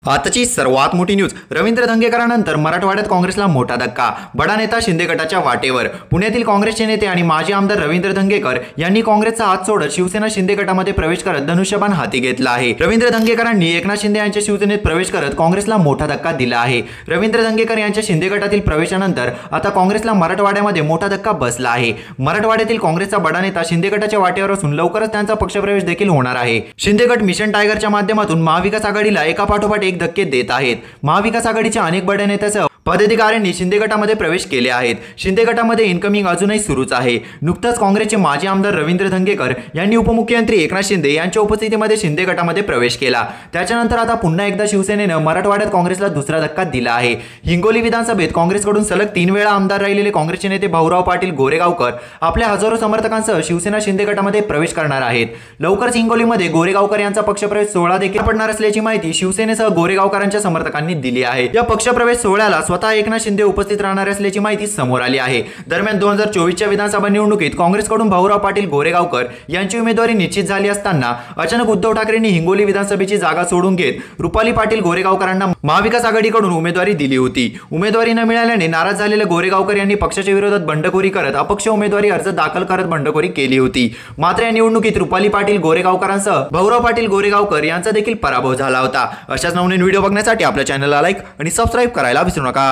आताची सर्वात मोठी न्यूज. रवींद्र धंगेकरांनंतर मराठवाड्यात काँग्रेसला मोठा धक्का. बडा नेता शिंदे गटाच्या वाटेवर. पुण्यातील काँग्रेसचे नेते आणि माजी आमदार रवींद्र धंगेकर यांनी काँग्रेसचा हात सोडत शिवसेना शिंदे गटामध्ये प्रवेश करत धनुष्यबाण हाती घेतला आहे. रवींद्र धंगेकरांनी एकनाथ शिंदे यांच्या शिवसेनेत प्रवेश करत काँग्रेसला मोठा धक्का दिला आहे. रवींद्र धंगेकर यांच्या शिंदे गटातील प्रवेशानंतर आता काँग्रेसला मराठवाड्यामध्ये मोठा धक्का बसला आहे. मराठवाड्यातील काँग्रेसचा बडा नेता शिंदे गटाच्या वाटेवर असून लवकरच त्यांचा पक्षप्रवेश देखील होणार आहे. शिंदे गट मिशन टायगरच्या माध्यमातून महाविकास आघाडीला एकापाठोपाठ एक धक्के देत आहेत. महाविकास आघाडीच्या अनेक बड्या नेत्यासह पदाधिकाऱ्यांनी शिंदे गटामध्ये प्रवेश केले आहेत. शिंदे गटामध्ये इनकमिंग अजूनही सुरूच आहे. नुकताच काँग्रेसचे माजी आमदार रवींद्र धंगेकर यांनी उपमुख्यमंत्री एकनाथ शिंदे यांच्या उपस्थितीमध्ये शिंदे गटामध्ये प्रवेश केला. त्याच्यानंतर आता पुन्हा एकदा शिवसेनेनं मराठवाड्यात काँग्रेसला दुसरा धक्का दिला आहे. हिंगोली विधानसभेत काँग्रेसकडून सलग 3 वेळा आमदार राहिलेले काँग्रेसचे नेते भाऊराव पाटील गोरेगावकर आपल्या हजारो समर्थकांसह शिवसेना शिंदे गटामध्ये प्रवेश करणार आहेत. लवकरच हिंगोलीमध्ये गोरेगावकर यांचा पक्षप्रवेश सोहळा देखील पडणार असल्याची माहिती शिवसेनेसह गोरेगावकरांच्या समर्थकांनी दिली आहे. या पक्षप्रवेश सोहळ्याला स्वतः एकनाथ शिंदे उपस्थित राहणार असल्याची माहिती समोर आली आहे. दरम्यान 2024च्या विधानसभा निवडणुकीत काँग्रेसकडून भाऊराव पाटील गोरेगावकर यांची उमेदवारी निश्चित झाली असताना अचानक उद्धव ठाकरेंनी हिंगोली विधानसभेची जागा सोडून घेत रुपाली पाटील गोरेगावकरांना महाविकास आघाडीकडून उमेदवारी दिली होती. उमेदवारी न मिळाल्याने नाराज झालेले गोरेगावकर यांनी पक्षाच्या विरोधात बंडखोरी करत अपक्ष उमेदवारी अर्ज दाखल करत बंडखोरी केली होती. मात्र या निवडणुकीत रुपाली पाटील गोरेगावकरांसह भाऊराव पाटील गोरेगावकर यांचा देखील पराभव झाला होता. अशाच नवनवीन व्हिडिओ बघण्यासाठी आपल्या चॅनलला लाईक आणि सबस्क्राईब करायला विसरू नका.